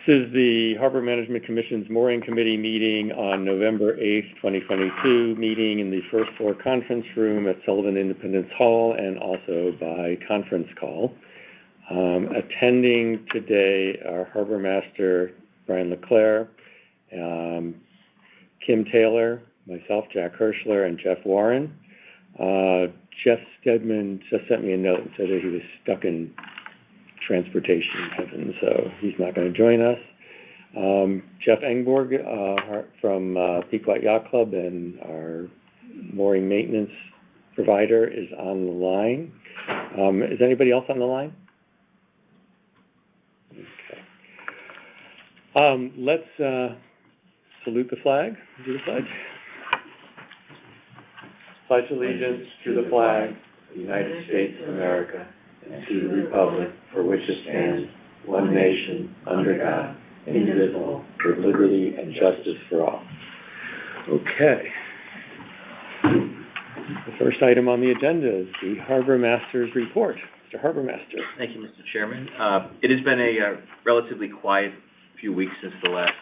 This is the Harbor Management Commission's Mooring Committee meeting on November 8th, 2022, meeting in the first floor conference room at Sullivan Independence Hall and also by conference call. Attending today are Harbor Master Brian LeClaire, Kim Taylor, myself, Jack Hirschler, and Jeff Warren. Jeff Stedman just sent me a note and said that he was stuck in transportation heaven, so he's not going to join us. Jeff Engborg from Pequot Yacht Club and our mooring maintenance provider is on the line. Is anybody else on the line? Okay. Let's salute the flag. Do the pledge. Pledge allegiance to the flag of the United States of America and to the republic for which it stands, one nation, under God, indivisible, with liberty and justice for all. Okay. The first item on the agenda is the Harbor Master's report. Mr. Harbor Master. Thank you, Mr. Chairman. It has been a relatively quiet few weeks since the last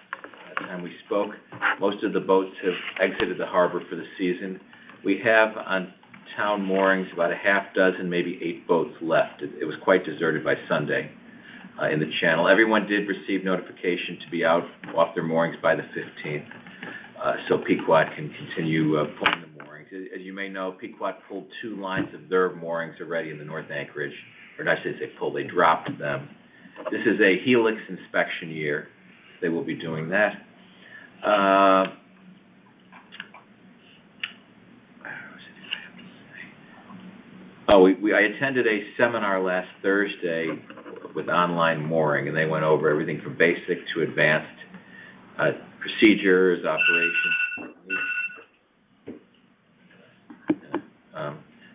time we spoke. Most of the boats have exited the harbor for the season. We have on town moorings about a half dozen, maybe 8 boats left. It was quite deserted by Sunday in the channel. Everyone did receive notification to be out off their moorings by the 15th, so Pequot can continue pulling the moorings. As you may know, Pequot pulled 2 lines of their moorings already in the North Anchorage, or not should I say pulled, they dropped them. This is a helix inspection year. They will be doing that. I attended a seminar last Thursday with Online Mooring, and they went over everything from basic to advanced procedures, operations.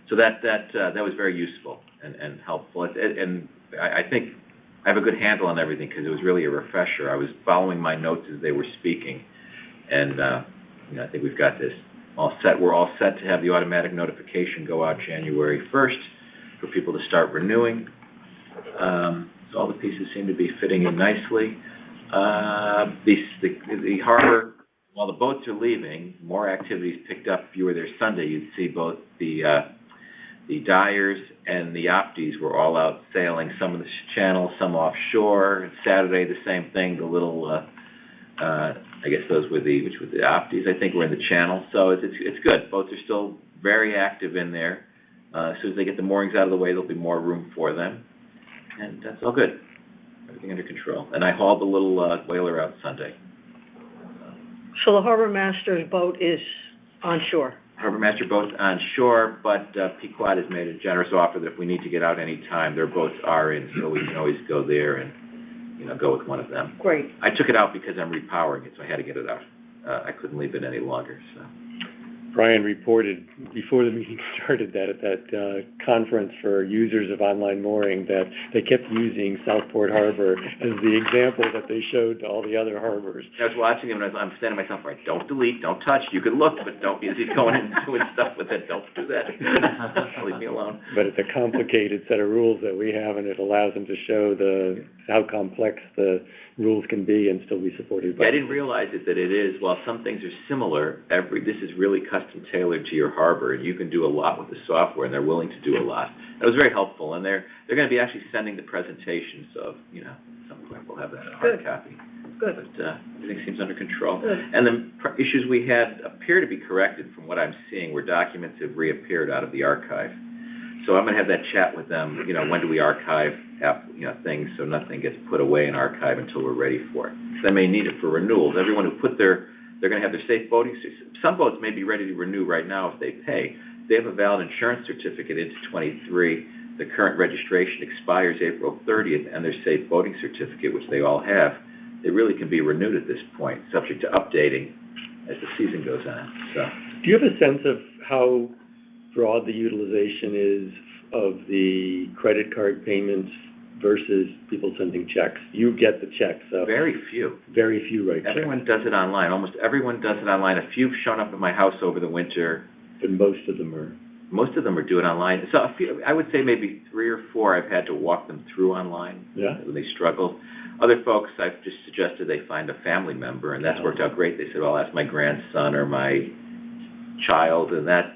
So that was very useful and helpful. And I think I have a good handle on everything because it was really a refresher. I was following my notes as they were speaking, and I think we've got this all set. We're all set to have the automatic notification go out January 1st for people to start renewing. So all the pieces seem to be fitting in nicely. The harbor, while the boats are leaving, more activities picked up. If you were there Sunday, you'd see both the Dyers and the Opties were all out sailing, some in the channel, some offshore. Saturday, the same thing. The little I guess those were the Opties, I think, were in the channel. So it's good. Boats are still very active in there. As soon as they get the moorings out of the way, there'll be more room for them. And that's all good. Everything under control. And I hauled the little whaler out Sunday. So the Harbor Master's boat is on shore? Harbor Master boat's on shore, but Pequot has made a generous offer that if we need to get out any time, their boats are in, so we can always go there and go with one of them. Great. I took it out because I'm repowering it, so I had to get it out. I couldn't leave it any longer. So. Brian reported before the meeting started that at that conference for users of online mooring that they kept using Southport Harbor as the example that they showed to all the other harbors. I was watching him and I'm standing myself right, don't delete, don't touch. You can look, but don't, as he's going in and doing stuff with it, don't do that. Leave me alone. But it's a complicated set of rules that we have, and it allows them to show how complex the rules can be and still be supported by. I didn't realize that it is. While some things are similar, this is really custom tailored to your harbor, and you can do a lot with the software, and they're willing to do a lot. That was very helpful, and they're going to be actually sending the presentations of, at some point we'll have that in a hard copy. Good. But everything seems under control. Good. And the issues we had appear to be corrected from what I'm seeing, where documents have reappeared out of the archive. So I'm going to have that chat with them, when do we archive, things so nothing gets put away in archive until we're ready for it. So they may need it for renewals. Everyone who they're going to have their safe boating, some boats may be ready to renew right now if they pay. They have a valid insurance certificate into 23. The current registration expires April 30th, and their safe boating certificate, which they all have, they really can be renewed at this point, subject to updating as the season goes on. So, do you have a sense of how broad the utilization is of the credit card payments versus people sending checks? You get the checks. So very few. Very few, right? Everyone does it online. Almost everyone does it online. A few have shown up at my house over the winter. But most of them are doing online. So a few, I would say maybe 3 or 4 I've had to walk them through online. Yeah. When they struggle. Other folks, I've just suggested they find a family member, and that's worked out great. They said, well, I'll ask my grandson or my child, and that,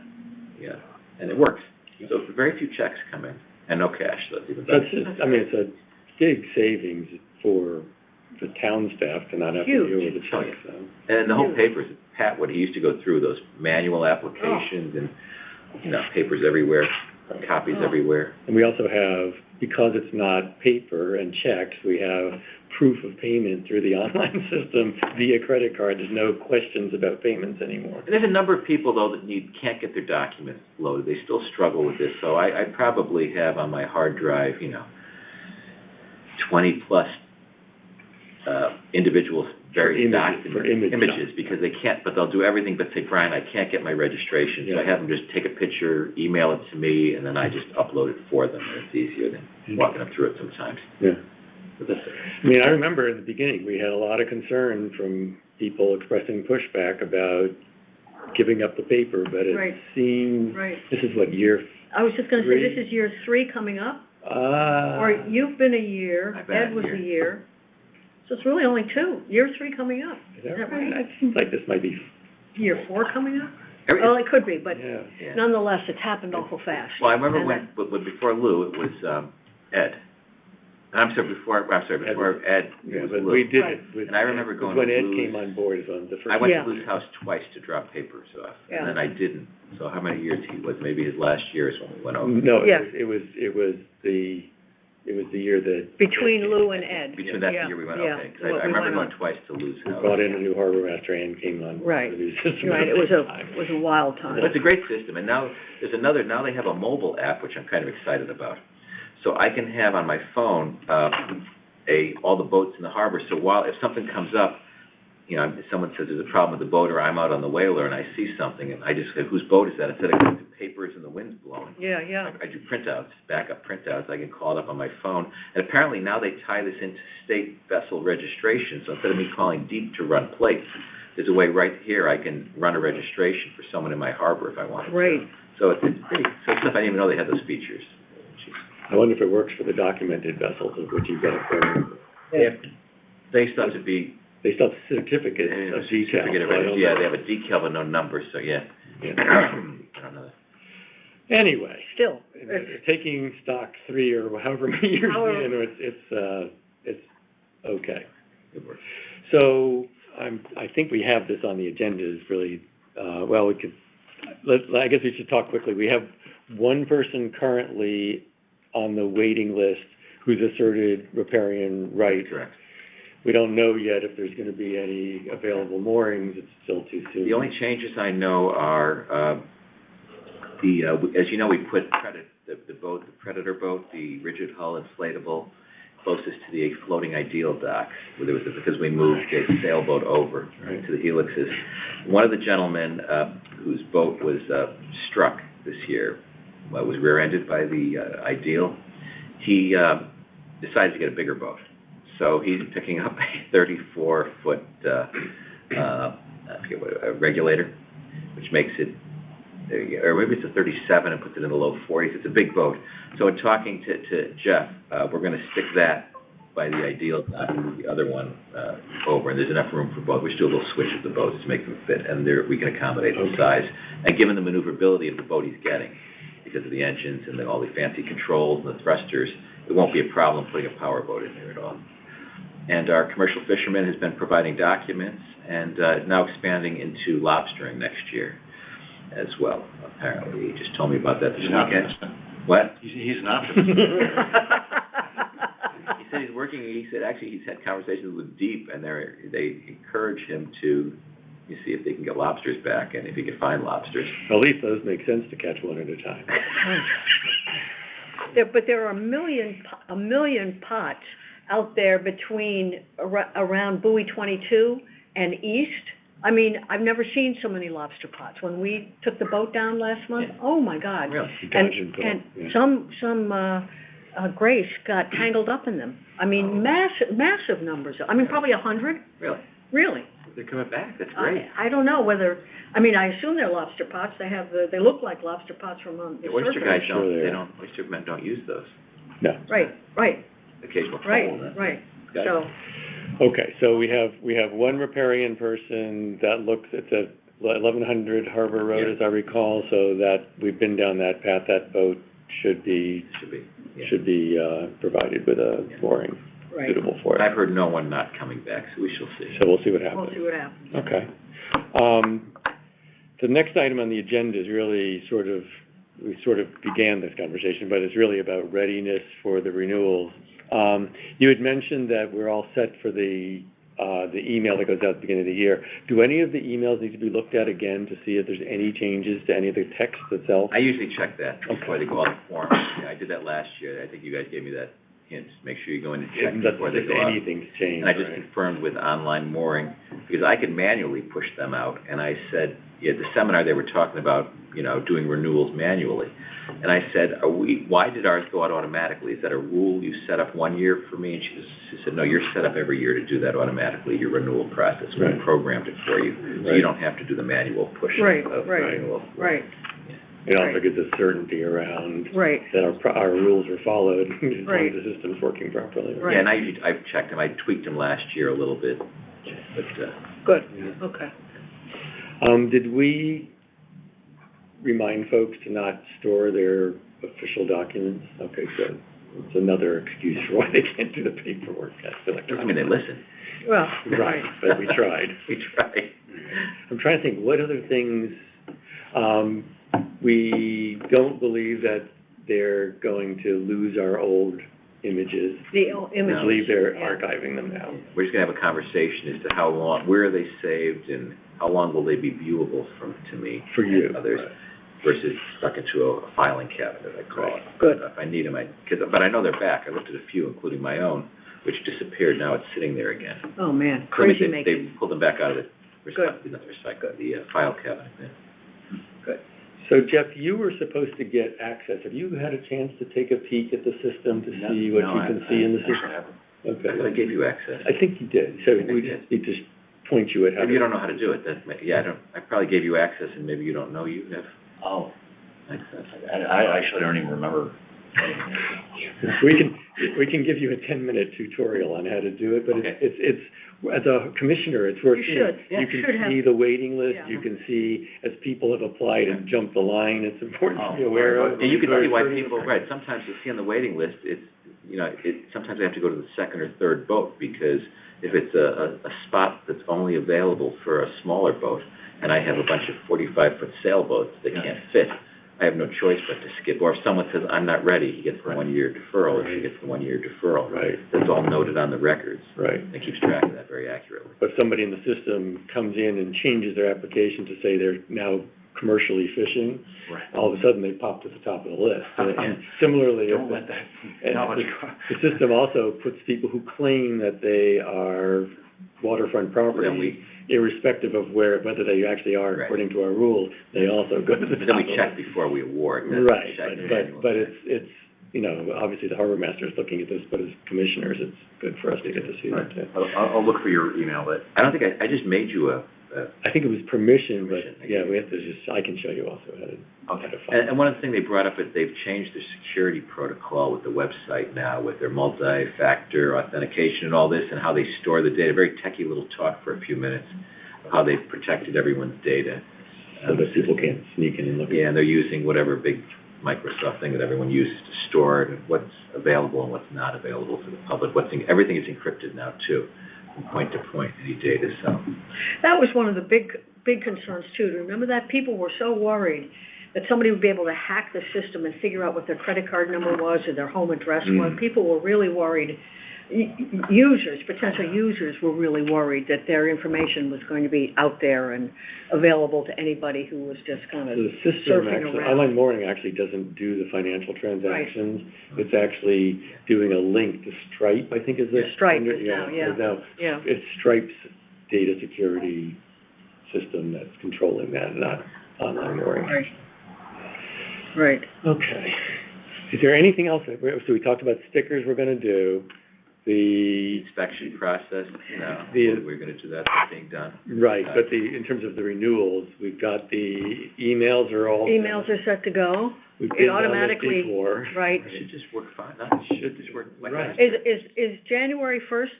yeah, and it works. So very few checks come in, and no cash, so that's even better. It's a big savings for the town staff to not have to deal with the checks, so. And the whole papers, Pat, what he used to go through, those manual applications and, papers everywhere, copies everywhere. And we also have, because it's not paper and checks, we have proof of payment through the online system via credit card. There's no questions about payments anymore. And there's a number of people, though, that can't get their documents loaded. They still struggle with this. So I probably have on my hard drive, 20-plus individuals, various images, because they can't, but they'll do everything but say, Brian, I can't get my registration. So I have them just take a picture, email it to me, and then I just upload it for them. And it's easier than walking them through it sometimes. Yeah. I remember in the beginning, we had a lot of concern from people expressing pushback about giving up the paper, but it seemed, this is what, year I was just going to say, this is year 3 coming up? Or you've been a year, Ed was a year. So it's really only 2, year 3 coming up. Is that right? It seems like this might be year 4 coming up? Well, it could be, but yeah. nonetheless, it's happened awful fast. Well, I remember but before Lou, it was Ed. Before Ed, yeah, it was but Lou. we did it with, and I remember going when to Ed Lou's, came on board as on the first. I went to Lou's house twice to drop papers off, and then I didn't. So how many years he was? Maybe his last year is when we went over. No, it was the year that. Between Lou and Ed. Between that year we went, okay. 'Cause I remember going twice to Lou's house. We brought in a new harbor master and came on. Right. The new system. Right, it was a wild time. But it's a great system, and now now they have a mobile app, which I'm kind of excited about. So I can have on my phone, all the boats in the harbor, so if something comes up, if someone says there's a problem with the boat, or I'm out on the whaler and I see something, and I just say, whose boat is that? Instead of going to papers and the wind's blowing. Yeah. I do printouts, backup printouts. I can call it up on my phone. And apparently now they tie this into state vessel registration. So instead of me calling deep to run plates, there's a way right here I can run a registration for someone in my harbor if I want. Great. So it's pretty, so stuff I didn't even know they had those features. I wonder if it works for the documented vessels of which you've got a query. They still have to be. They still have certificates of decal. Yeah, they have a decal but no number, so yeah. I don't know that. Anyway. Still. Taking stock 3 or however many years in, it's okay. It works. So I think we have this on the agenda is really, I guess we should talk quickly. We have one person currently on the waiting list who's asserted riparian rights. Correct. We don't know yet if there's going to be any available moorings. It's still too soon. The only changes I know are as you know, we put the boat, the Predator boat, the rigid hull inflatable, closest to the floating ideal docks, because we moved a sailboat over to the helixes. One of the gentlemen whose boat was struck this year, was rear-ended by the ideal, he decided to get a bigger boat. So he's picking up a 34-foot, I forget what, a regulator, which makes it, or maybe it's a 37 and puts it in the low 40s. It's a big boat. So in talking to Jeff, we're going to stick that by the ideal, the other one over, and there's enough room for both. We just do a little switch of the boats to make them fit, and we can accommodate the size. And given the maneuverability of the boat he's getting, because of the engines and all the fancy controls and the thrusters, it won't be a problem putting a power boat in there at all. And our commercial fisherman has been providing documents and now expanding into lobstering next year as well, apparently. He just told me about that this weekend. What? He's an optimist. He said he's working, he said actually he's had conversations with Deep, and they encourage him to see if they can get lobsters back and if he can find lobsters. At least those make sense to catch one at a time. But there are a million pots out there around Buoy 22 and east. I mean, I've never seen so many lobster pots. When we took the boat down last month, oh my God! Really? And some Grace got tangled up in them. I mean, massive numbers. I mean, probably 100. Really? Really. They're coming back. That's great. I don't know whether. I mean, I assume they're lobster pots. They look like lobster pots from the The oyster guys Sure oyster men don't use those. No. Right. Occasional Right. hole, Right. Got it. So, Okay, so we have one riparian person that looks at the 1100 Harbor Road, Yeah. as I recall, so that we've been down that path. That boat should be provided with a mooring right. suitable for I've it. heard no one not coming back, so we shall see. So we'll see what We'll happens. see what happens. Okay. The next item on the agenda is really we sort of began this conversation, but it's really about readiness for the renewals. You had mentioned that we're all set for the email that goes out at the beginning of the year. Do any of the emails need to be looked at again to see if there's any changes to any of the text itself? I usually check that before they go out the forms. Yeah, I did that last year. I think you guys gave me that hint. Make sure you go in and check before they If go out. anything's changed, And I just right? confirmed with online mooring, because I could manually push them out, and I said, yeah, the seminar they were talking about, doing renewals manually. And I said, why did ours go out automatically? Is that a rule you set up 1 year for me? And she said, no, you're set up every year to do that automatically, your renewal process. We Right. programmed it for you, so Right. you don't have to do the manual push Right, of right, renewal. right, It also Right. gives us certainty around right, that our rules are followed, as long Right. as the system's working properly. Right. Yeah, and I've checked them. I tweaked them last year a little bit, but, good, Yeah. okay. Did we remind folks to not store their official documents? Okay, so it's another excuse for why they can't do the paperwork. I mean, they listen. Well, Right, but we tried. We tried. I'm trying to think, what other things, we don't believe that they're going to lose our old images. The I images. believe they're yeah. archiving them now. We're just gonna have a conversation as to how long, where are they saved, and how long will they be viewable to me? For you. and others, versus stuck into a filing cabinet, I call it. Good. If I need them, but I know they're back. I looked at a few, including my own, which disappeared. Now it's sitting there again. Oh, man, So, I mean, crazy They making. pulled them back out of the, Good. not the recycle, the file cabinet. Yeah. So Jeff, you were supposed to get access. Have you had a chance to take a peek at the system to see what you can see in the system? I thought I Okay. gave you access. I think you did. So I we did. just need to point you at how Maybe you to. don't know how to do it. I probably gave you access, and maybe you don't know you have Oh, access. I actually don't even remember. We can give you a 10-minute tutorial on how to do it, but Okay. it's, as a commissioner, it's worth You seeing. should. You You can should have- see the waiting list, Yeah. you can see as people have applied and jumped the line, it's important to be Oh, aware right. of. And you can see why people, right, sometimes you see on the waiting list, sometimes they have to go to the second or third boat, because if it's a spot that's only available for a smaller boat, and I have a bunch of 45-foot sailboats that can't fit, I have no choice but to skip. Or if someone says, I'm not ready, he gets the 1-year deferral, he gets the 1-year deferral. Right. That's all noted on the records. Right. It keeps track of that very accurately. But somebody in the system comes in and changes their application to say they're now commercially fishing, Right. all of a sudden they pop to the top of the list. And similarly, Don't let that knowledge go. the system also puts people who claim that they are waterfront Then property, irrespective of whether they actually are Right. according to our rules, they also go to the But top then of we the check list. before we award. That's Right, check but annually. it's, obviously the harbor master is looking at this, but as commissioners, it's good for us to get to see that too. I'll look for your email, but I don't think I just made you a I think it was permission, but Permission, yeah, okay. we have to I can show you also how to find. And one of the things they brought up is they've changed their security protocol with the website now, with their multi-factor authentication and all this, and how they store the data. Very techie little talk for a few minutes, of how they've protected everyone's data. So that people can't sneak in and look. Yeah, and they're using whatever big Microsoft thing that everyone uses to store it, and what's available and what's not available to the public. Everything is encrypted now too, from point to point, any data, so. That was one of the big concerns too. Remember that? People were so worried that somebody would be able to hack the system and figure out what their credit card number was or their home address was. People were really worried. Potential users were really worried that their information was going to be out there and available to anybody who was just kind of So the system surfing actually, around. online mooring actually doesn't do the financial transactions. It's actually doing a link to Stripe, I think is the. Yeah, Stripe standard. is now, yeah. So now Yeah. it's Stripe's data security system that's controlling that, not online mooring. Right. Right. Okay. Is there anything else? So we talked about stickers we're gonna do. The, Inspection process, no, The- we're gonna do that, that's being done. right, but in terms of the renewals, we've got the emails are all. Emails are set to go, We've it been down this automatically, before. right? It should just work fine, no, it should just work like Right. last year. Is January 1st,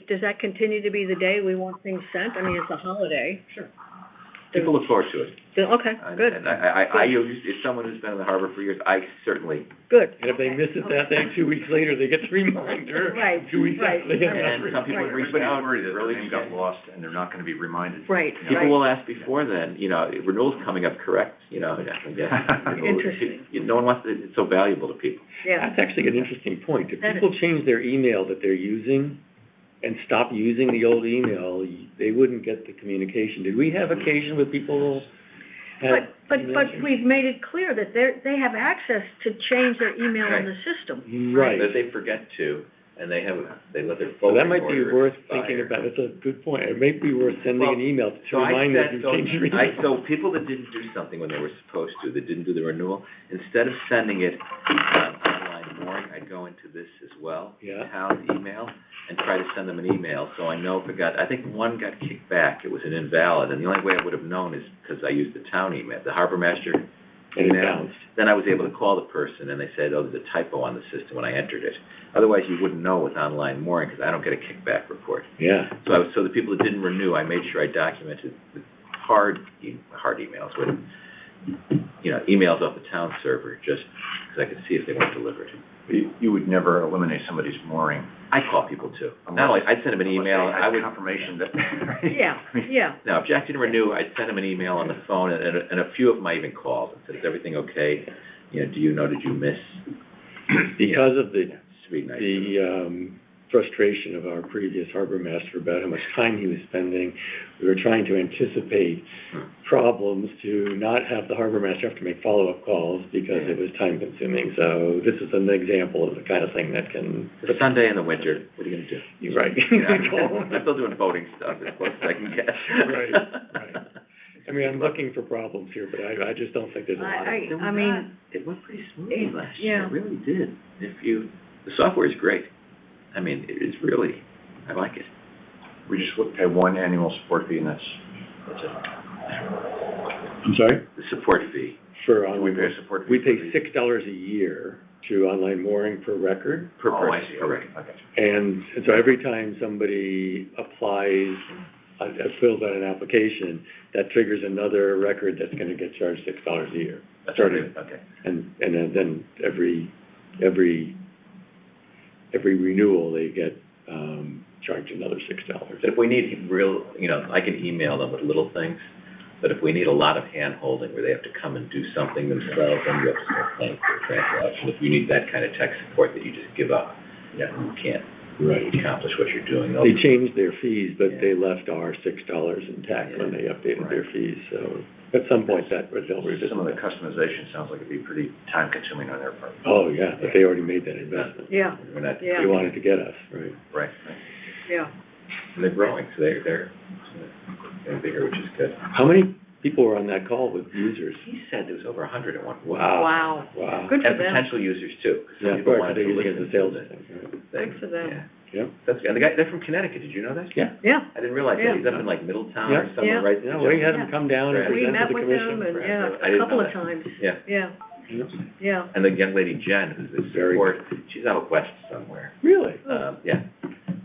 does that continue to be the day we want things sent? I mean, it's a holiday. Sure. People look forward to it. Okay, good, And I use, as someone who's been in the harbor for years, I certainly, good. And if they miss it that day, 2 weeks later, they get the reminder. Right, 2 weeks right. after they have and some people Right. reach Everybody's out, worried that their really name got lost and they're not gonna be reminded. Right, You know? people will ask before then, renewal's coming up correct, Interesting. No one wants, it's so valuable to people. Yeah, That's actually an interesting point. If That people change their email that they're using and stop using the old email, they wouldn't get the communication. Did we have occasion with people have but emails? we've made it clear that they have access to change their email in the system. Right. But if they forget to, and they let their So phone that might be order worth expire. thinking about. That's a good point. It may be worth sending an email to So I remind them said, to change your email. so people that didn't do something when they were supposed to, that didn't do the renewal, instead of sending it on online mooring, I'd go into this as well. Yeah. Town email, and try to send them an email, so I know if it got, I think one got kicked back, it was an invalid, and the only way I would have known is because I used the town email, the harbor master And it email. bounced. Then I was able to call the person, and they said, oh, there's a typo on the system when I entered it. Otherwise, you wouldn't know with online mooring, because I don't get a kickback report. Yeah. So the people that didn't renew, I made sure I documented the hard emails with, emails off the town server, just because I could see if they weren't delivered. You would never eliminate somebody's mooring. I call people too. Not only, I'd send them an email, Unless they I had would, confirmation that. Yeah, yeah, no, if Jack didn't renew, I'd send them an email on the phone, and a few of them I even called and said, is everything okay? Did you miss? Because of the Just be nice. frustration of our previous harbor master about how much time he was spending, we were trying to anticipate problems to not have the harbor master have to make follow-up calls because it was time-consuming. So this is an example of the kind of thing that can. It's a Sunday in the winter, what are you gonna do? You're right. I'm still doing voting stuff as close as I can get. Right. I mean, I'm looking for problems here, but I just don't think there's a lot of them. I mean, It went pretty smoothly last year, yeah. it really did. The software is great. I mean, it's really, I like it. We just would pay one annual support fee and that's it. I'm sorry? The support fee. For We online, pay a support fee. we pay for the- $6 a year to online mooring per record. Per Oh, I person, see, correct. okay. And so every time somebody applies, fills out an application, that triggers another record that's gonna get charged $6 a year. That's Starting, okay. and then every renewal, they get, charged another $6. But if we need real, I can email them with little things, but if we need a lot of hand-holding where they have to come and do something themselves, then you have to start paying for a transaction. If you need that kind of tech support that you just give up, you can't Right. accomplish what you're doing. They changed their fees, but Yeah. they left our $6 intact when they updated their Right. fees, so at some point they'll revisit Some of the that. customization sounds like it'd be pretty time consuming on their part. Oh, yeah, but they already made that investment. yeah, We're not, Yeah. They wanted to get us, right? Right. yeah. and they're growing, so they're getting bigger, which is good. How many people were on that call with users? He said there was over 100 at one point. Wow, Wow. good for And them, potential users too, 'cause some Yeah, people right, wanted they're to using it listen as a sales to the thing, right? thing. Good for them. Yeah. Yep. That's good. And they're from Connecticut, did you know that? Yeah, yeah. I didn't realize Yeah. that, he's up in like Middletown Yeah. or somewhere, Yeah. right? yeah, we had them come down and Right. We present met to the with them commission. and, Right. yeah, I a didn't couple know of that. times, Yeah. yeah, Yep. yeah. And the young lady Jen, who's the Very support, she's out west somewhere. Really? Yeah,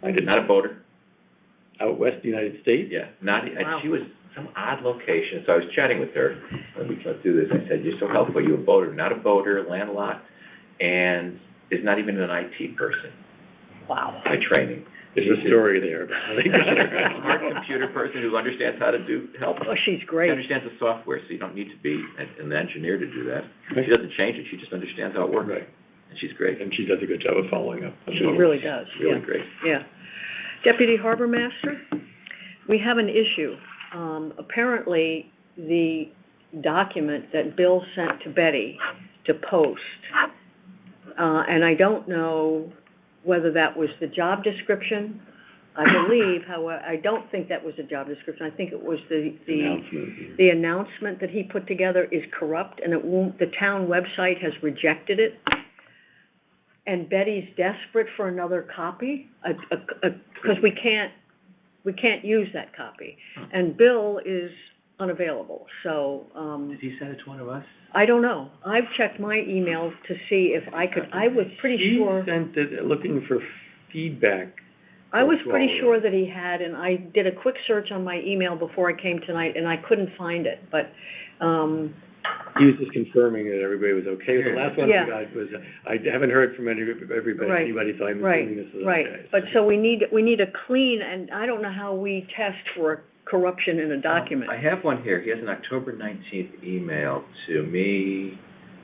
I did not a boater, out west of the United States? yeah, not, Wow. she was some odd location, so I was chatting with her, when we went through this, I said, you're so helpful, you a boater, not a boater, landlocked, and is not even an IT person Wow. by training. There's a story there. about how they got A smart her. computer person who understands how to help. Oh, she's She great, understands the software, so you don't need to be an engineer to do that. She doesn't change it, she just understands how it works, Right, and she's great, and she does a good job of following up. she really does, really yeah, great. yeah. Deputy Harbor Master, we have an issue. Apparently, the document that Bill sent to Betty to post, and I don't know whether that was the job description. I believe, however, I don't think that was the job description. I think it was the Announcement. the announcement that he put together is corrupt, and it won't, the town website has rejected it. and Betty's desperate for another copy, because we can't use that copy. And Bill is unavailable, so, Did he send it to one of us? I don't know. I've checked my emails to see if I could, I was pretty sure. He sent it looking for feedback. I was for pretty 12. sure that he had, and I did a quick search on my email before I came tonight, and I couldn't find it, but, He was just confirming that everybody was okay with the last one Yeah. we got was, I haven't heard from everybody, Right. anybody, so I'm right, assuming this is okay. right. But so we need a clean, and I don't know how we test for corruption in a document. I have one here. He has an October 19th email to me,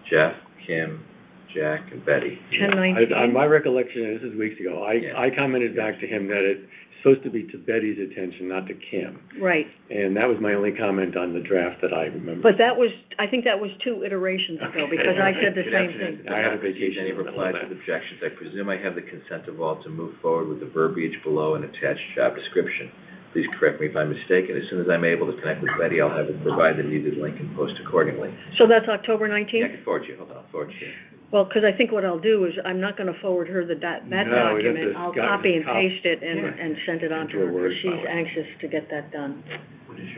Jeff, Kim, Jack, and Betty. 10/19? My recollection, and this is weeks ago, Yeah. I commented back to him that it's supposed to be to Betty's attention, not to Kim. Right, And that was my only comment on the draft that I remember. but that was, I think that was 2 iterations ago, because I said the Good same afternoon. thing. Did I had a not receive vacation any in the middle replies of with objections. I presume I have the consent of all to move forward with the verbiage below and attached job description. Please correct me if I'm mistaken. As soon as I'm able to connect with Betty, I'll have her provide the needed link and post accordingly. So that's October Yeah, I 19th? can forward you. Hold on, I'll forward you. Well, because I think what I'll do is, I'm not gonna forward her that No, we have document. to I'll just copy and copy. paste it and, Yeah. and send it on to Into a her, Word because she's file. anxious to get that done. What is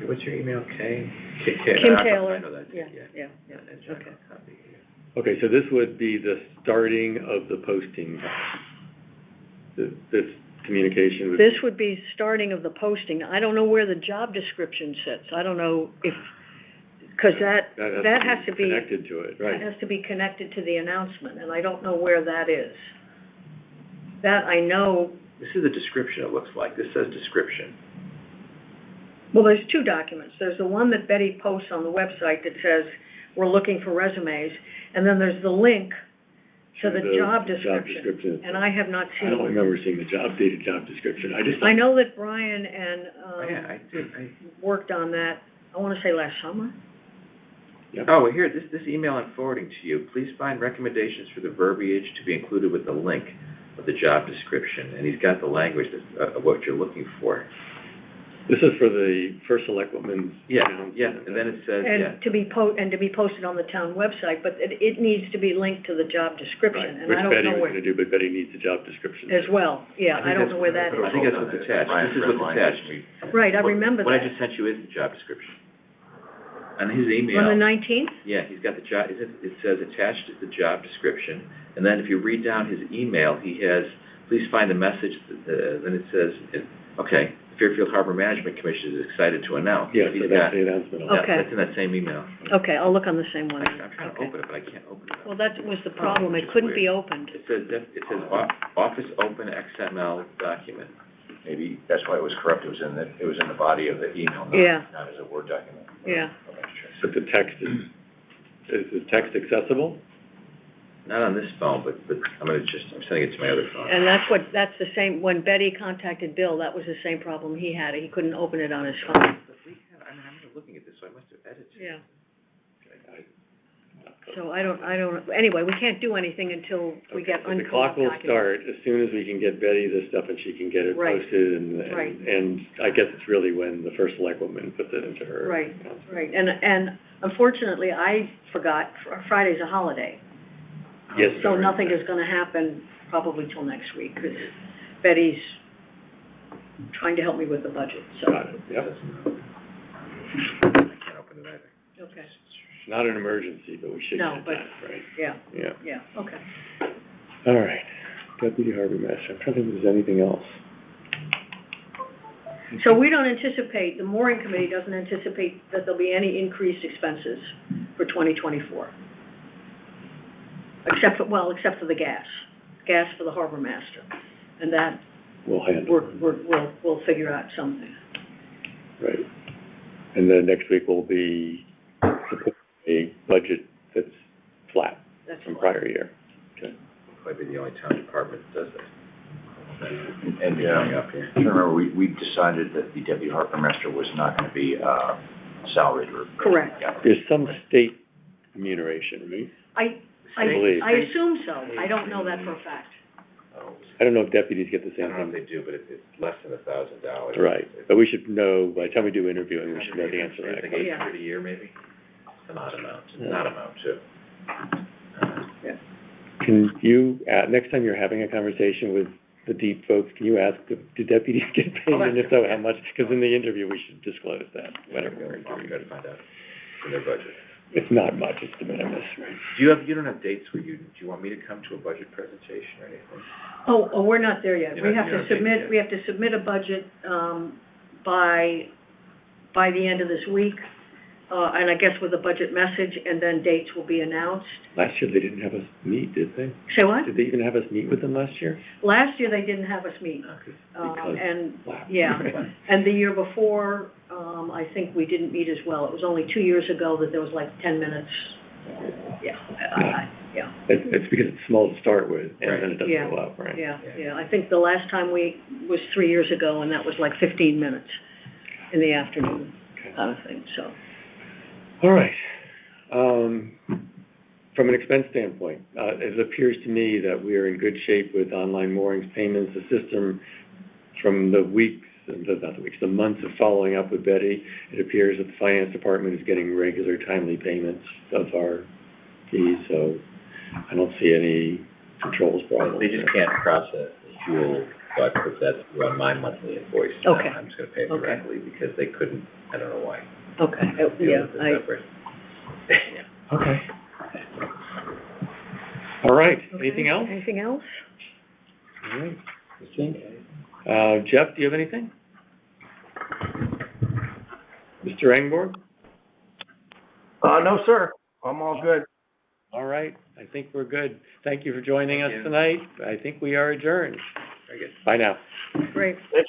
what's your email, Kay? Kim Taylor. I know that, Yeah, yeah. yeah, yeah, And Jack okay. will copy you. Okay, so this would be the starting of the posting. This communication would. This would be starting of the posting. I don't know where the job description sits. I don't know if, because that has to be. Connected to it, That right. has to be connected to the announcement, and I don't know where that is. That I know, This is the description, it looks like. This says description. well, there's 2 documents. There's the one that Betty posts on the website that says, we're looking for resumes, and then there's the link to the job description. And I have not I seen don't it. remember seeing the updated job description. I know that Brian and, Oh, yeah, I did, worked on that, I wanna say last summer. Yep. Oh, well, here, this email I'm forwarding to you, please find recommendations for the verbiage to be included with the link of the job description, and he's got the language of what you're looking for. This is for the first selectwoman's. Yeah, announcement. and then it says, yeah, And to be posted on the town website, but it needs to be linked to the job Right, description, and which I don't Betty know was where. gonna do, but Betty needs the job description. As well, yeah, I don't know where that I is. think that's what's attached. This is what's attached. Right, I remember What I that. just sent you is the job description. On his On the email, 19th? yeah, he's got the job, it says attached is the job description, and then if you read down his email, he has, please find the message, then it says, okay, the Fairfield Harbor Management Commission is excited to announce. Yeah, He's so got- that's the announcement. Okay. Yeah, that's in that same email. Okay, I'll look on the same one. I'm trying to Okay. open it, but I can't open it. Well, that was the problem, it couldn't be opened. It says Office Open XML document. Maybe that's why it was corrupt, it was in the body of the email, Yeah. not as a Word document. Yeah. But the text is the text accessible? Not on this phone, but I'm sending it to my other phone. And that's the same, when Betty contacted Bill, that was the same problem he had, he couldn't open it on his phone. But I'm looking at this, so I must have edited. Yeah. So I don't, anyway, we can't do anything until we get But the uncoded clock will documents. start as soon as we can get Betty the stuff and she can get it Right. posted Right. and I guess it's really when the first selectwoman puts it into her. Right, announcement. right, and unfortunately, I forgot, Friday's a holiday. Yes. So sorry. nothing is gonna happen probably till next week, because Betty's trying to help me with the budget, so. Got it, yep. I can't open it either. Okay, It's not an emergency, but we should No, get but- that, right? yeah, Yeah. yeah, okay. All right. Deputy Harbor Master, I'm trying to think if there's anything else. So we don't anticipate, the mooring committee doesn't anticipate that there'll be any increased expenses for 2024. Except for the gas for the harbor master. And that, We'll handle. we'll figure out something. Right. And then next week will be a budget that's flat That's from all. prior year. Okay. Might be the only town department that does that. And, Coming up here. remember, we decided that the deputy harbor master was not gonna be, salaried or. Correct. Yeah. There's some state remuneration, right? I believe. assume so. I don't know that for a fact. I don't know if deputies get the I same don't know if thing. they do, but it's less than $1,000. Right, but we should know, by the time we do interviewing, we should know the answer to that I think question. Yeah. $800 a year, maybe? It's an odd amount, Yeah. not amount, too. can you, next time you're having a conversation with the DEEP folks, can you ask, do deputies get paid, and if so, how much? Because in the interview, we should disclose that, whenever we're I'll interviewing. try to find out for their budget. It's not much, it's de minimis, right? You don't have dates where do you want me to come to a budget presentation or anything? Oh, we're not there yet. You're not there yet. We have to submit a budget, by the end of this week, and I guess with a budget message, and then dates will be announced. Last year, they didn't have us meet, did they? Say what? Did they even have us meet with them last year? Last year, they didn't have us meet. Because And, lapsed. yeah, and the year before, I think we didn't meet as well. It was only 2 years ago that there was like 10 minutes. Yeah, yeah, It's because it's small to start with, and then it Yeah. doesn't go up, right? yeah. I think the last time was 3 years ago, and that was like 15 minutes in the afternoon, kind of thing, so. All right. From an expense standpoint, it appears to me that we are in good shape with online moorings payments, the system from the months of following up with Betty. It appears that the finance department is getting regular timely payments of our fees, so I don't see any controls problems. They just can't process the fuel, but because that's run my monthly invoice. Okay. I'm just gonna pay it Okay. directly because they couldn't, I don't know why. Okay, Deal with it separate. Okay. All right, Okay. anything else? Anything else? All right, I think. Jeff, do you have anything? Mr. Engborg? No, sir. I'm all good. All right, I think we're good. Thank you for joining us Thank you. tonight. I think we are adjourned. Very good. Bye now. Great.